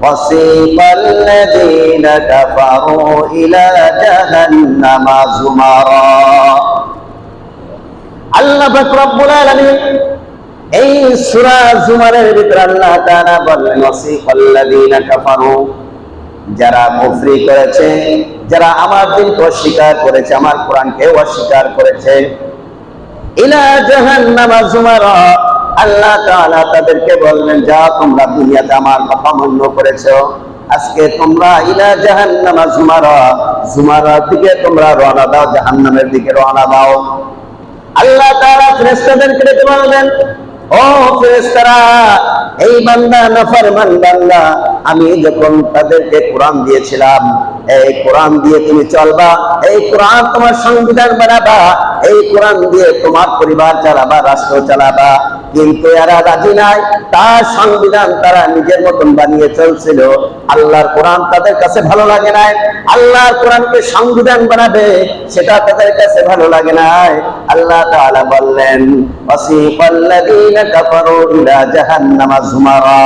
وسيق الذين كفروا إلى جهنم زمرا আল্লাহ পাক রব্বুল আলামিন এই সূরা জুমারের ভিতরে আল্লাহ তাআলা বলেন ওয়াসিকাল্লাযীনা কাফারু, যারা কুফরি করেছে, যারা আমার দিনকে অস্বীকার করেছে, আমার কোরআনকে অস্বীকার করেছে, ইলা জাহান্নাম জুমারা, আল্লাহ তাআলা তাদেরকে বলবেন যা তোমরা দুনিয়াতে আমার কথা মান্য করেছো, আজকে তোমরা ইলা জাহান্নাম জুমারা, জুমারার দিকে তোমরা রওনা দাও, জাহান্নামের দিকে রওনা দাও। আল্লাহ তাআলা ফেরেশতাদেরকে ডেকে বলবেন, ও ফেরেশতারা, এই বান্দা নাফরমান বান্দা, আমি যখন তাদেরকে কোরআন দিয়েছিলাম, এই কোরআন দিয়ে তুমি চলবা, এই কোরআন তোমার সংবিধান বানাবা, এই কোরআন দিয়ে তোমার পরিবার চালাবা, রাষ্ট্র চালাবা, কিন্তু এরা রাজি নাই। তার সংবিধান তারা নিজের মতন বানিয়ে চলছিল, আল্লাহর কোরআন তাদের কাছে ভালো লাগে নাই, আল্লাহর কোরআনকে সংবিধান বানাবে সেটা তাদের কাছে ভালো লাগে নাই। আল্লাহ তাআলা বললেন ওয়াসিকাল্লাযীনা কাফারু ইলা জাহান্নাম যুমারা,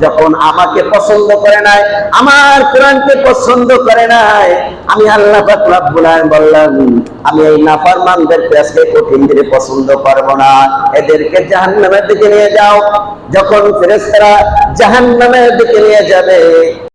যখন আমাকে পছন্দ করে নাই, আমার কোরআনকে পছন্দ করে নাই, আমি আল্লাহ পাক রব্বুল আলামিন বললাম আমি এই নাফরমানদেরকে আজকে কঠিন করে পছন্দ করব না, এদেরকে জাহান্নামের দিকে নিয়ে যাও। যখন ফেরেশতারা জাহান্নামের দিকে নিয়ে যাবে,